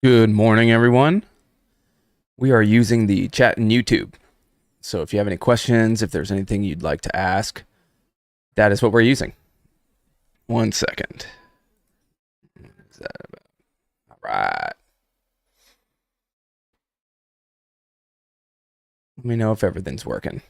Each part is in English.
Good morning, everyone. We are using the chat in YouTube. So if you have any questions, if there's anything you'd like to ask, that is what we're using. 1 second. What is that about? All right. Let me know if everything's working.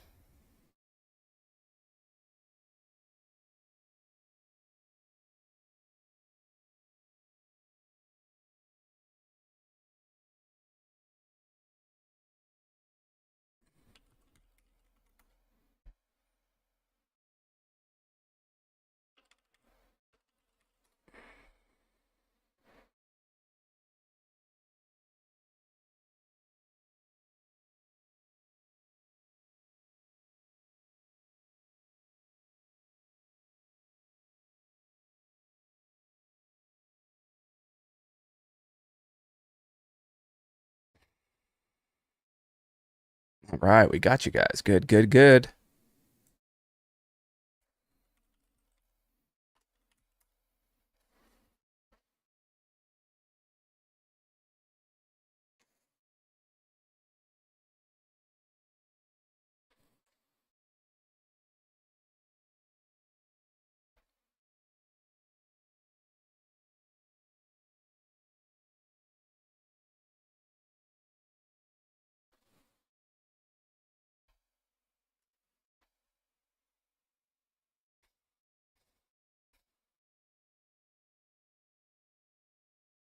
All right, we got you guys. Good, good, good.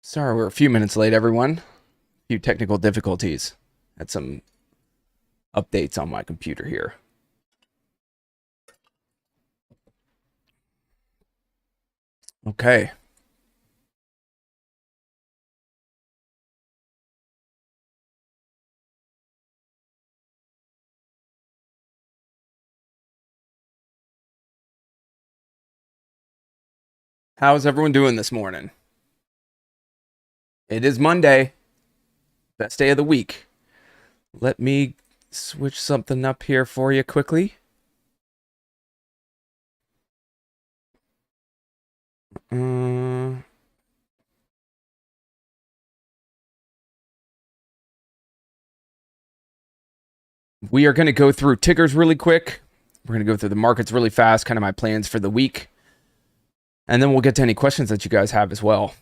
Sorry, we're a few minutes late, everyone. A few technical difficulties. Had some updates on my computer here. Okay. How's everyone doing this morning? It is Monday. Best day of the week. Let me switch something up here for you quickly. We are going to go through tickers really quick. We're going to go through the markets really fast, kind of my plans for the week. And then we'll get to any questions that you guys have as well.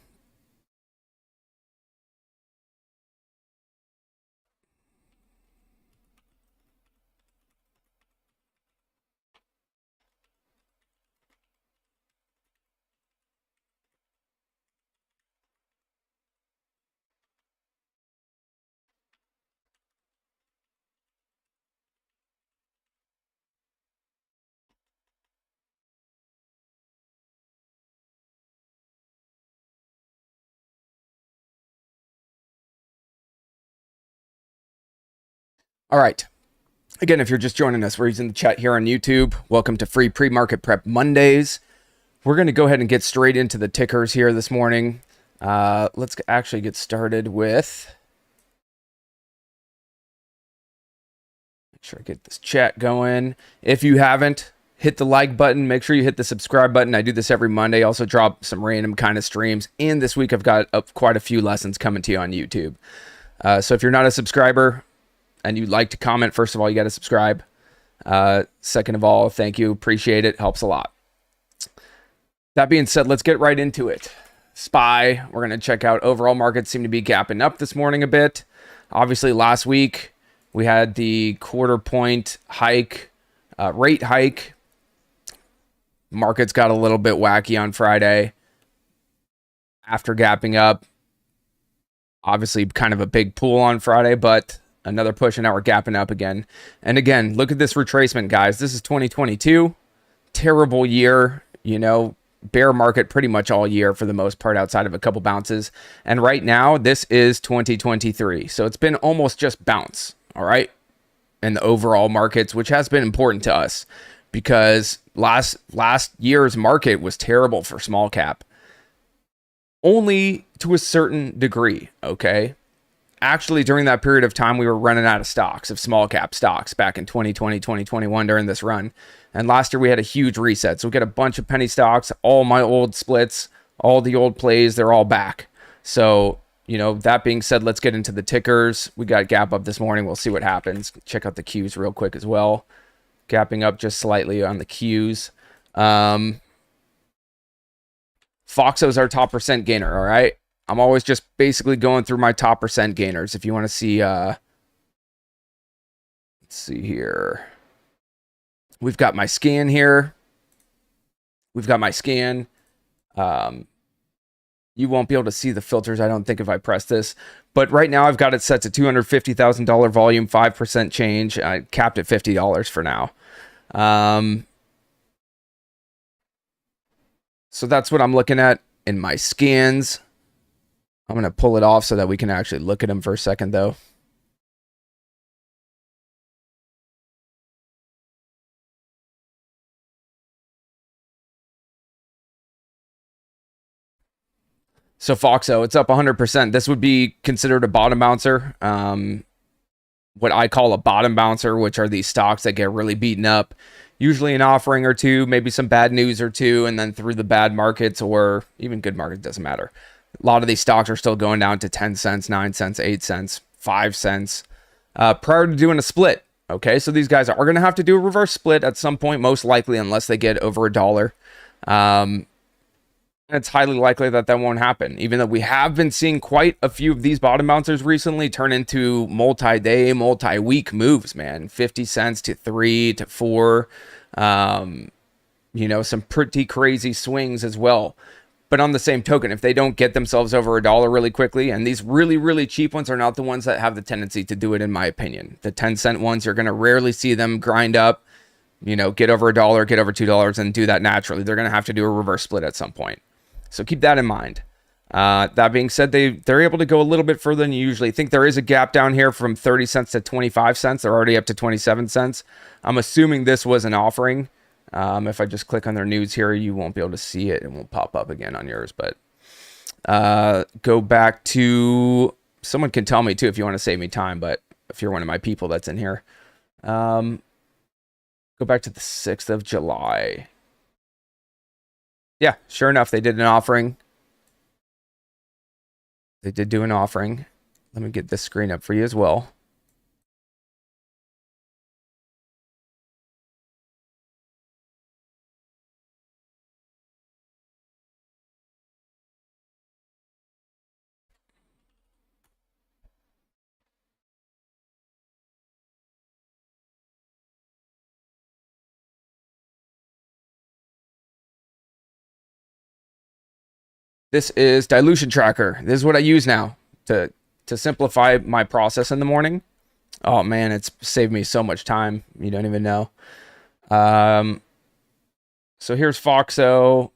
All right. Again, if you're just joining us, we're using the chat here on YouTube. Welcome to Free Pre-Market Prep Mondays. We're going to go ahead and get straight into the tickers here this morning. Let's actually get started with... Make sure I get this chat going. If you haven't, hit the like button. Make sure you hit the subscribe button. I do this every Monday. I also drop some random kind of streams. And this week I've got quite a few lessons coming to you on YouTube. So if you're not a subscriber and you'd like to comment, first of all, you got to subscribe. Second of all, thank you. Appreciate it. Helps a lot. That being said, let's get right into it. SPY, we're going to check out overall markets seem to be gapping up this morning a bit. Obviously, last week we had the quarter point hike, rate hike. Markets got a little bit wacky on Friday after gapping up. Obviously, kind of a big pull on Friday, but another push, and now we're gapping up again. And again, look at this retracement, guys. This is 2022. Terrible year, you know, bear market pretty much all year for the most part outside of a couple bounces. And right now, this is 2023. So it's been almost just bounce, all right, in the overall markets, which has been important to us because last year's market was terrible for small cap. Only to a certain degree, okay? Actually, during that period of time, we were running out of stocks, of small cap stocks back in 2020, 2021 during this run. And last year we had a huge reset. So we got a bunch of penny stocks, all my old splits, all the old plays, they're all back. So you know, that being said, let's get into the tickers. We got gap up this morning. We'll see what happens. Check out the Qs real quick as well. Gapping up just slightly on the Qs. Foxo's our top percent gainer, all right? I'm always just basically going through my top percent gainers. If you want to see, let's see here. We've got my scan here. We've got my scan. You won't be able to see the filters, I don't think, if I press this. But right now, I've got it set to $250,000 volume, 5% change. I capped at $50 for now. So that's what I'm looking at in my scans. I'm going to pull it off so that we can actually look at them for a second, though. So Foxo, it's up 100%. This would be considered a bottom bouncer. What I call a bottom bouncer, which are these stocks that get really beaten up. Usually an offering or two, maybe some bad news or two, and then through the bad markets or even good markets, doesn't matter. A lot of these stocks are still going down to 10 cents, 9 cents, 8 cents, 5 cents prior to doing a split. Okay, so these guys are going to have to do a reverse split at some point, most likely, unless they get over $1. It's highly likely that that won't happen, even though we have been seeing quite a few of these bottom bouncers recently turn into multi-day, multi-week moves, man. 50 cents to 3 to 4. You know, some pretty crazy swings as well. But on the same token, if they don't get themselves over $1 really quickly, and these really, really cheap ones are not the ones that have the tendency to do it, in my opinion. The 10-cent ones, you're going to rarely see them grind up, you know, get over $1, get over $2, and do that naturally. They're going to have to do a reverse split at some point. So keep that in mind. That being said, they're able to go a little bit further than you usually think. There is a gap down here from 30 cents to 25 cents. They're already up to 27 cents. I'm assuming this was an offering. If I just click on their news here, you won't be able to see it. It won't pop up again on yours. But go back to... Someone can tell me, too, if you want to save me time. But if you're one of my people that's in here. Go back to the 6th of July. Yeah, sure enough, they did an offering. They did do an offering. Let me get this screen up for you as well. This is Dilution Tracker. This is what I use now to simplify my process in the morning. Oh man, it's saved me so much time. You don't even know. So here's Foxo.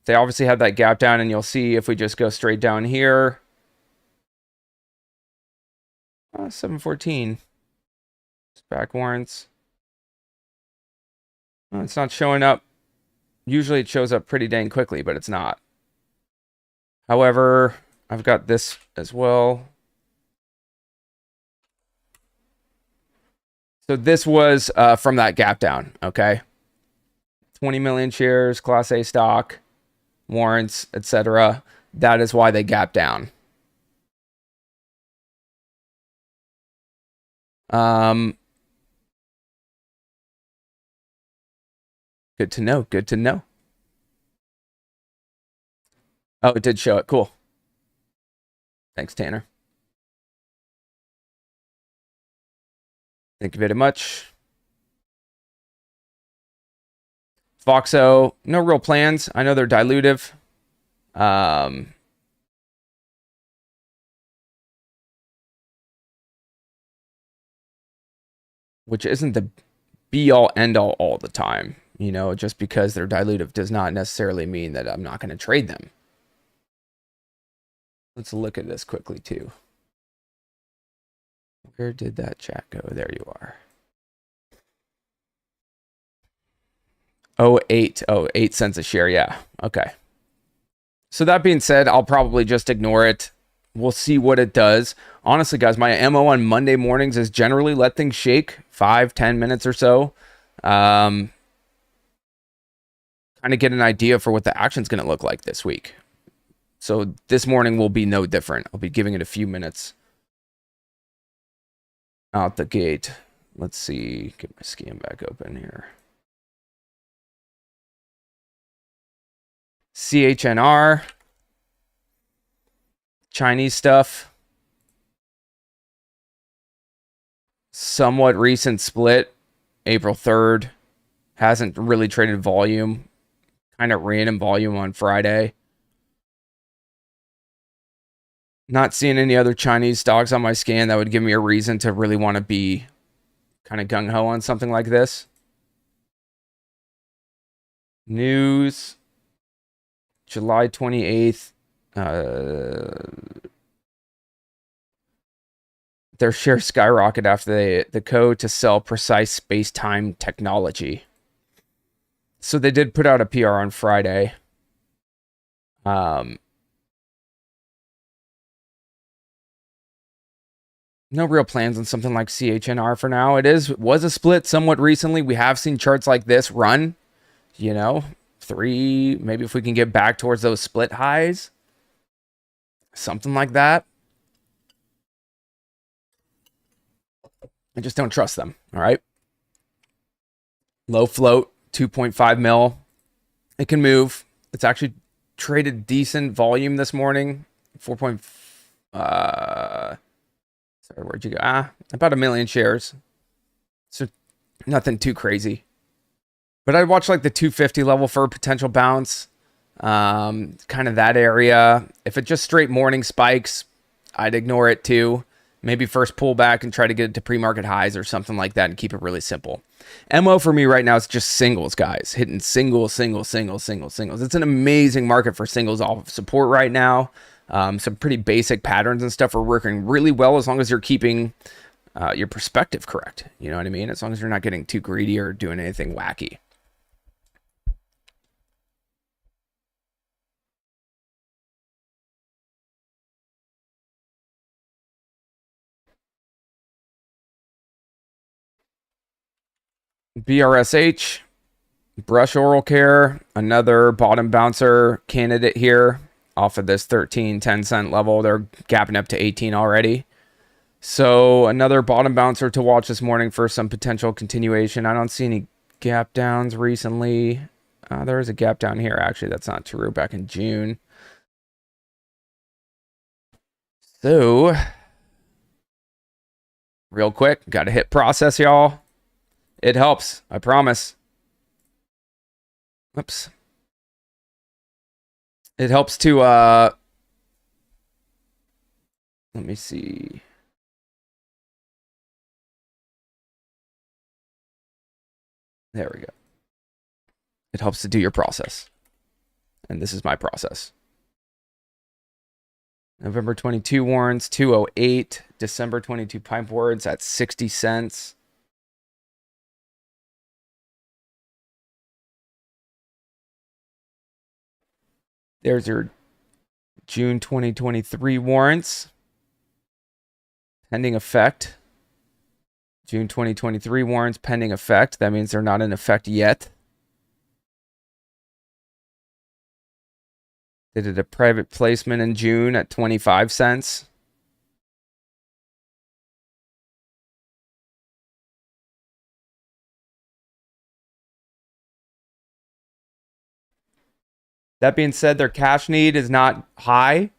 They obviously have that gap down, and you'll see if we just go straight down here. 714. Back warrants. Oh, it's not showing up. Usually it shows up pretty dang quickly, but it's not. However, I've got this as well. So this was from that gap down, okay? 20 million shares, Class A stock, warrants, etc. That is why they gap down. Good to know. Good to know. Oh, it did show it. Cool. Thanks, Tanner. Thank you very much. Foxo, no real plans. I know they're dilutive. Which isn't the be-all, end-all all the time. You know, just because they're dilutive does not necessarily mean that I'm not going to trade them. Let's look at this quickly, too. Where did that chat go? There you are. 08. Oh, 8 cents a share. Yeah. Okay. So that being said, I'll probably just ignore it. We'll see what it does. Honestly, guys, my MO on Monday mornings is generally let things shake 5-10 minutes or so. Kind of get an idea for what the action's going to look like this week. So this morning will be no different. I'll be giving it a few minutes out the gate. Let's see. Get my scan back open here. CHNR. Chinese stuff. Somewhat recent split. April 3rd. Hasn't really traded volume. Kind of ran in volume on Friday. Not seeing any other Chinese stocks on my scan that would give me a reason to really want to be kind of gung-ho on something like this. News. July 28th. Their shares skyrocket after the code to sell precise space-time technology. So they did put out a PR on Friday. No real plans on something like CHNR for now. Was a split somewhat recently. We have seen charts like this run, you know, 3, maybe if we can get back towards those split highs, something like that. I just don't trust them. All right. Low float, 2.5 mil. It can move. It's actually traded decent volume this morning. 4. Sorry, where'd you go? About 1 million shares. So nothing too crazy. But I'd watch like the 250 level for a potential bounce. Kind of that area. If it just straight morning spikes, I'd ignore it too. Maybe first pull back and try to get it to pre-market highs or something like that and keep it really simple. MO for me right now is just singles, guys. Hitting singles. It's an amazing market for singles off of support right now. Some pretty basic patterns and stuff are working really well as long as you're keeping your perspective correct. You know what I mean? As long as you're not getting too greedy or doing anything wacky. BRSH, Brush Oral Care, another bottom bouncer candidate here off of this 13-10 cent level. They're gapping up to 18 already. So another bottom bouncer to watch this morning for some potential continuation. I don't see any gap downs recently. There is a gap down here. Actually, that's not true. Back in June. So, real quick, got to hit process, y'all. It helps. I promise. Oops. It helps to, let me see. There we go. It helps to do your process. And this is my process. November 22 warrants, 208. December 22 pipe warrants at 60 cents. There's your June 2023 warrants. Pending effect. June 2023 warrants pending effect. That means they're not in effect yet. They did a private placement in June at 25 cents. That being said, their cash need is not high.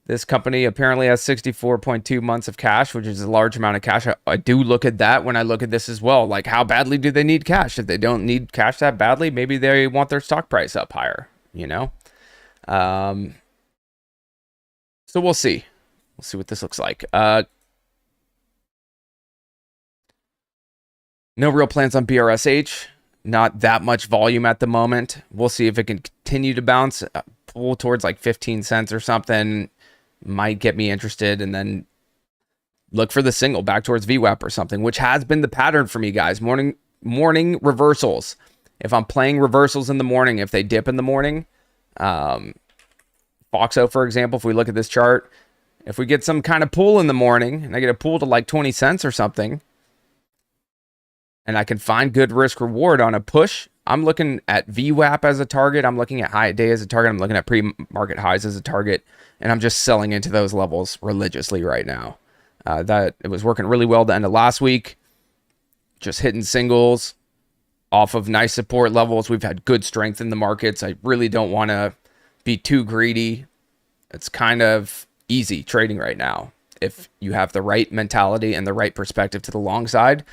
This company apparently has 64.2 months of cash, which is a large amount of cash. I do look at that when I look at this as well. Like, how badly do they need cash? If they don't need cash that badly, maybe they want their stock price up higher, you know? So we'll see. We'll see what this looks like. No real plans on BRSH. Not that much volume at the moment. We'll see if it can continue to bounce, pull towards like 15 cents or something. Might get me interested, and then look for the single back towards VWAP or something, which has been the pattern for me, guys. Morning reversals. If I'm playing reversals in the morning, if they dip in the morning, Foxo, for example, if we look at this chart, if we get some kind of pull in the morning and I get a pull to like 20 cents or something, and I can find good risk reward on a push, I'm looking at VWAP as a target. I'm looking at high day as a target. I'm looking at pre-market highs as a target. And I'm just selling into those levels religiously right now. That it was working really well the end of last week. Just hitting singles off of nice support levels. We've had good strength in the markets. I really don't want to be too greedy. It's kind of easy trading right now. If you have the right mentality and the right perspective to the long side,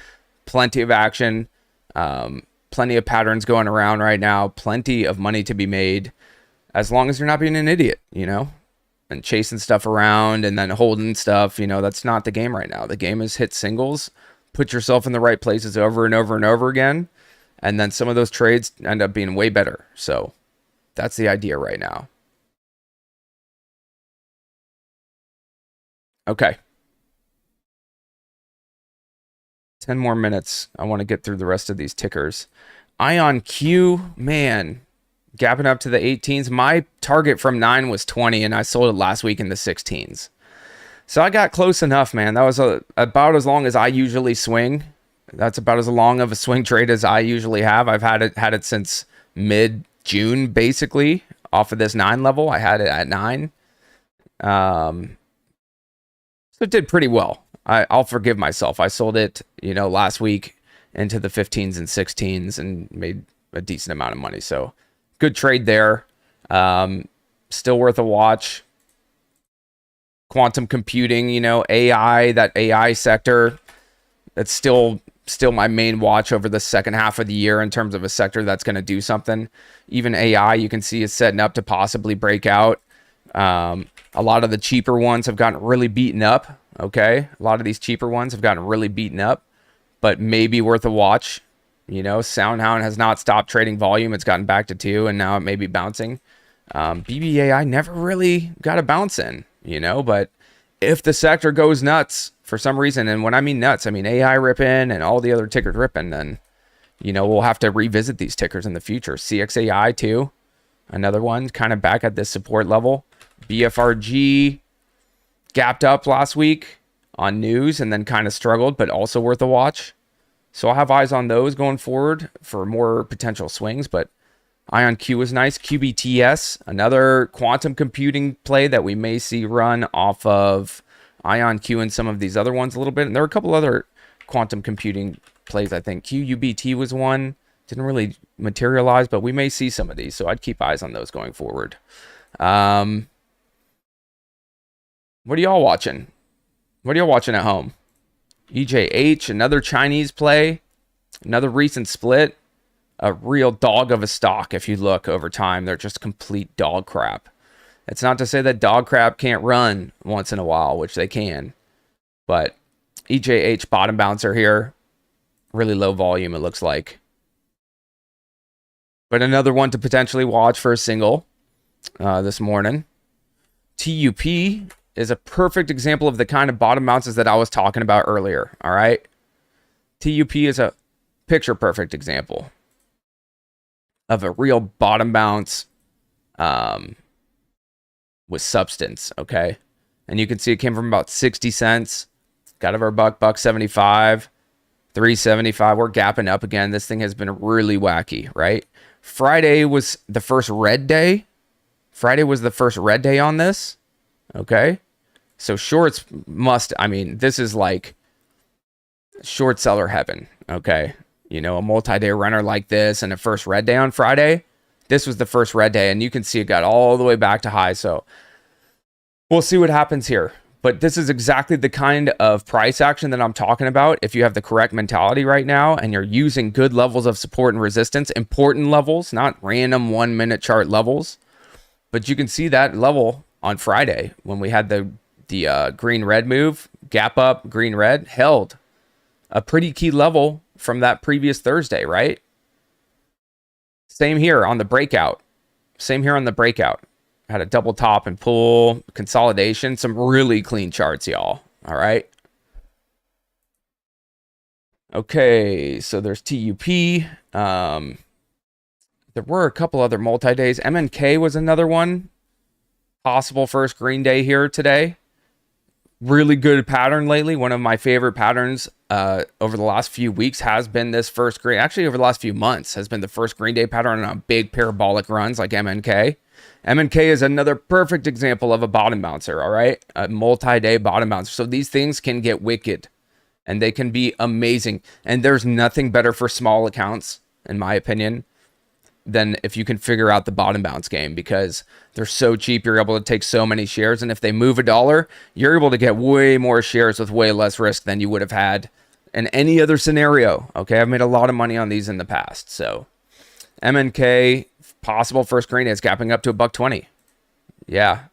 plenty of action, plenty of patterns going around right now, plenty of money to be made, as long as you're not being an idiot, you know, and chasing stuff around and then holding stuff. You know, that's not the game right now. The game is hit singles, put yourself in the right places over and over and over again, and then some of those trades end up being way better. So that's the idea right now. Okay. 10 more minutes. I want to get through the rest of these tickers. Ion Q, man, gapping up to the 18s. My target from 9 was 20, and I sold it last week in the 16s. So I got close enough, man. That was about as long as I usually swing. That's about as long of a swing trade as I usually have. I've had it since mid-June, basically, off of this 9 level. I had it at 9. So it did pretty well. I'll forgive myself. I sold it, you know, last week into the 15s and 16s and made a decent amount of money. So good trade there. Still worth a watch. Quantum computing, you know, AI, that AI sector, that's still my main watch over the second half of the year in terms of a sector that's going to do something. Even AI, you can see, is setting up to possibly break out. A lot of the cheaper ones have gotten really beaten up. Okay. A lot of these cheaper ones have gotten really beaten up, but maybe worth a watch. You know, SoundHound has not stopped trading volume. It's gotten back to 2 and now it may be bouncing. BBAI never really got a bounce in, you know, but if the sector goes nuts for some reason, and when I mean nuts, I mean AI ripping and all the other tickers ripping, then, you know, we'll have to revisit these tickers in the future. CXAI too. Another one kind of back at this support level. BFRG gapped up last week on news and then kind of struggled, but also worth a watch. So I'll have eyes on those going forward for more potential swings, but Ion Q is nice. QBTS, another quantum computing play that we may see run off of Ion Q and some of these other ones a little bit. And there are a couple other quantum computing plays, I think. QUBT was one. Didn't really materialize, but we may see some of these. So I'd keep eyes on those going forward. What are y'all watching? What are y'all watching at home? EJH, another Chinese play, another recent split, a real dog of a stock. If you look over time, they're just complete dog crap. It's not to say that dog crap can't run once in a while, which they can, but EJH bottom bouncer here, really low volume, it looks like. But another one to potentially watch for a single this morning. TUP is a perfect example of the kind of bottom bounces that I was talking about earlier. All right. TUP is a picture perfect example of a real bottom bounce with substance. Okay. And you can see it came from about 60 cents, got over $1, 75, 375. We're gapping up again. This thing has been really wacky, right? Friday was the first red day. Friday was the first red day on this. Okay. So shorts must, I mean, this is like short seller heaven. Okay. You know, a multi-day runner like this and a first red day on Friday. This was the first red day and you can see it got all the way back to high. So we'll see what happens here. But this is exactly the kind of price action that I'm talking about. If you have the correct mentality right now and you're using good levels of support and resistance, important levels, not random 1 minute chart levels. But you can see that level on Friday when we had the green red move, gap up, green red, held a pretty key level from that previous Thursday, right? Same here on the breakout. Same here on the breakout. Had a double top and pull, consolidation, some really clean charts, y'all. All right. Okay, so there's TUP. There were a couple other multi-days. MNK was another one. Possible first green day here today. Really good pattern lately. One of my favorite patterns over the last few weeks has been this first green. Actually, over the last few months has been the first green day pattern on big parabolic runs like MNK. MNK is another perfect example of a bottom bouncer, all right? A multi-day bottom bouncer. So these things can get wicked and they can be amazing. And there's nothing better for small accounts, in my opinion, than if you can figure out the bottom bounce game, because they're so cheap. You're able to take so many shares. And if they move $1, you're able to get way more shares with way less risk than you would have had in any other scenario. Okay, I've made a lot of money on these in the past. So MNK, possible first green day, is gapping up to $1.20. Yeah.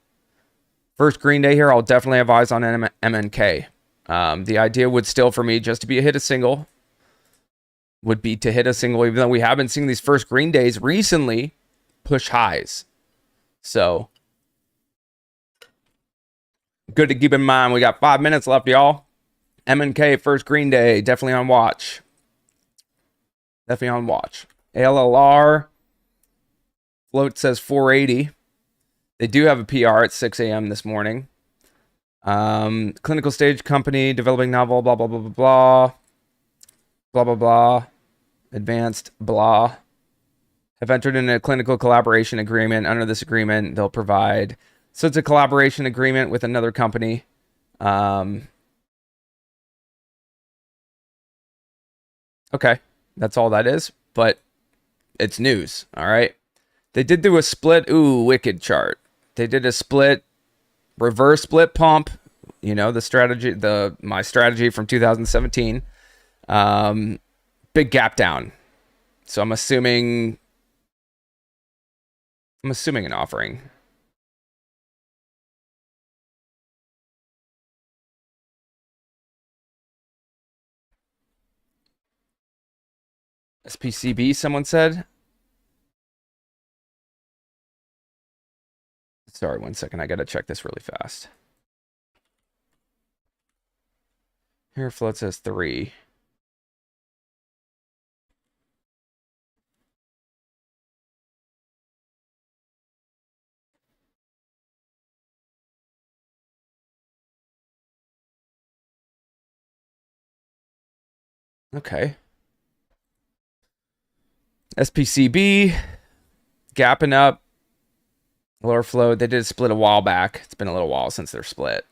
First green day here, I'll definitely have eyes on MNK. The idea would still, for me, just to be a hit a single, would be to hit a single, even though we have been seeing these first green days recently push highs. So good to keep in mind. We got 5 minutes left, y'all. MNK first green day, definitely on watch. Definitely on watch. ALLR float says 480. They do have a PR at 6 a.m. this morning. Clinical stage company developing novel, blah, blah, blah, blah, blah. Blah, blah, blah. Advanced, blah. Have entered in a clinical collaboration agreement. Under this agreement, they'll provide... So it's a collaboration agreement with another company. Okay, that's all that is. But it's news, all right? They did do a split. Ooh, wicked chart. They did a split, reverse split pump. You know, the strategy, my strategy from 2017. Big gap down. So I'm assuming an offering. SPCB, someone said. Sorry, 1 second. I got to check this really fast. Here float says 3. Okay. SPCB, gapping up. Lower float. They did split a while back. It's been a little while since they're split.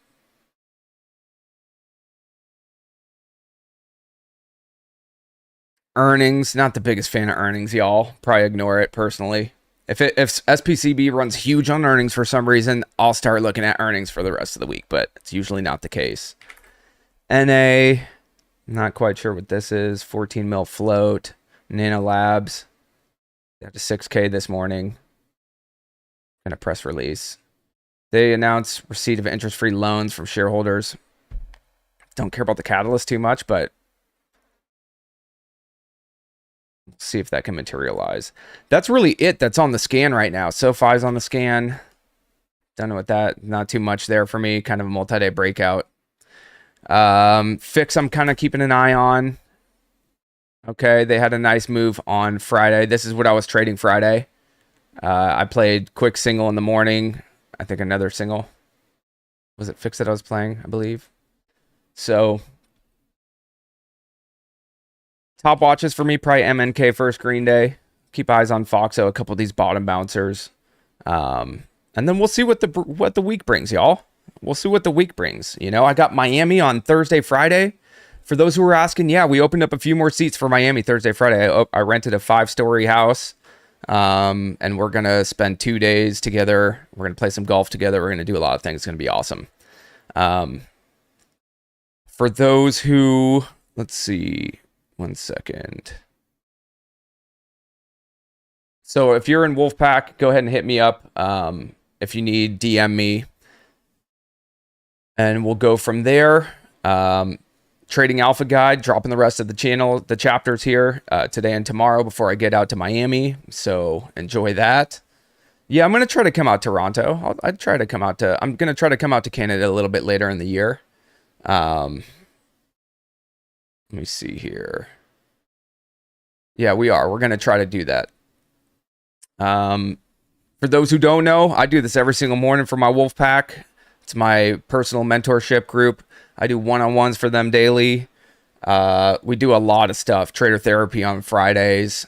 Earnings, not the biggest fan of earnings, y'all. Probably ignore it personally. If SPCB runs huge on earnings for some reason, I'll start looking at earnings for the rest of the week, but it's usually not the case. NA, not quite sure what this is. 14 mil float. Nano Labs, got to 6K this morning. And a press release. They announced receipt of interest-free loans from shareholders. Don't care about the catalyst too much, but we'll see if that can materialize. That's really it that's on the scan right now. SoFi's on the scan. Don't know what that, not too much there for me. Kind of a multi-day breakout. Fix I'm kind of keeping an eye on. Okay, they had a nice move on Friday. This is what I was trading Friday. I played quick single in the morning. I think another single. Was it Fix that I was playing, I believe? So, top watches for me, probably MNK first green day. Keep eyes on Foxo, a couple of these bottom bouncers. And then we'll see what the week brings, y'all. We'll see what the week brings. You know, I got Miami on Thursday, Friday. For those who were asking, yeah, we opened up a few more seats for Miami Thursday, Friday. I rented a 5-story house. And we're going to spend 2 days together. We're going to play some golf together. We're going to do a lot of things. It's going to be awesome. For those who, let's see, 1 second. So if you're in Wolfpack, go ahead and hit me up. If you need, DM me. And we'll go from there. Trading Alpha Guide, dropping the rest of the channel, the chapters here today and tomorrow before I get out to Miami. So enjoy that. Yeah, I'm going to try to come out to Toronto. I'm going to try to come out to Canada a little bit later in the year. Let me see here. Yeah, we are. We're going to try to do that. For those who don't know, I do this every single morning for my Wolfpack. It's my personal mentorship group. I do one-on-ones for them daily. We do a lot of stuff. Trader therapy on Fridays,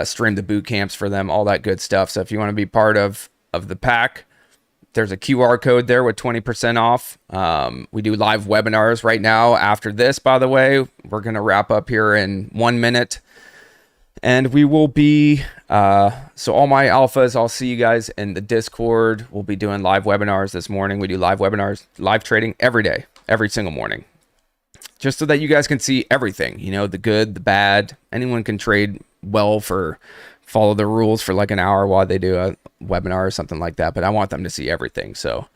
stream the boot camps for them, all that good stuff. So if you want to be part of the pack, there's a QR code there with 20% off. We do live webinars right now after this, by the way. We're going to wrap up here in 1 minute. And we will be, so all my alphas, I'll see you guys in the Discord. We'll be doing live webinars this morning. We do live webinars, live trading every day, every single morning. Just so that you guys can see everything, you know, the good, the bad. Anyone can trade well follow the rules for like an hour while they do a webinar or something like that. But I want them to see everything. So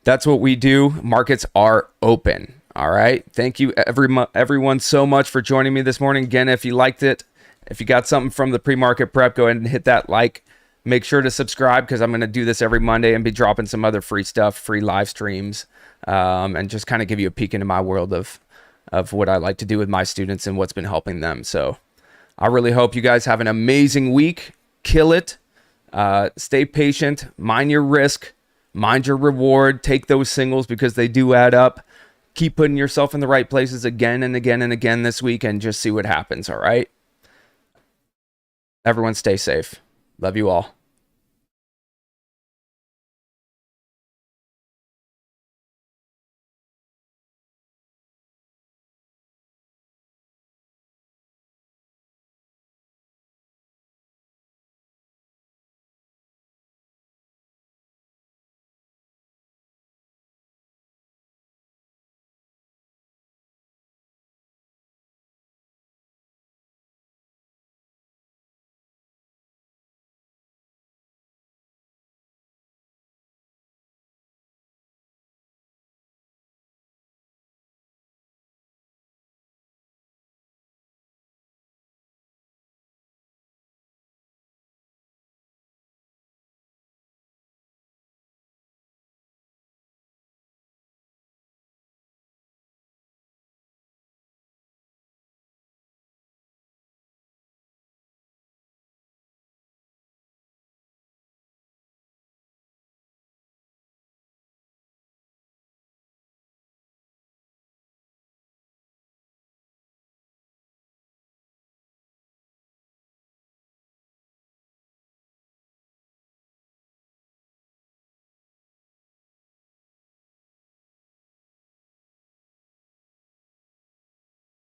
that's what we do. Markets are open. All right. Thank you everyone so much for joining me this morning. Again, if you liked it, if you got something from the pre-market prep, go ahead and hit that like. Make sure to subscribe because I'm going to do this every Monday and be dropping some other free stuff, free live streams, and just kind of give you a peek into my world of what I like to do with my students and what's been helping them. So I really hope you guys have an amazing week. Kill it. Stay patient. Mind your risk. Mind your reward. Take those singles because they do add up. Keep putting yourself in the right places again and again and again this week and just see what happens, all right? Everyone stay safe. Love you all.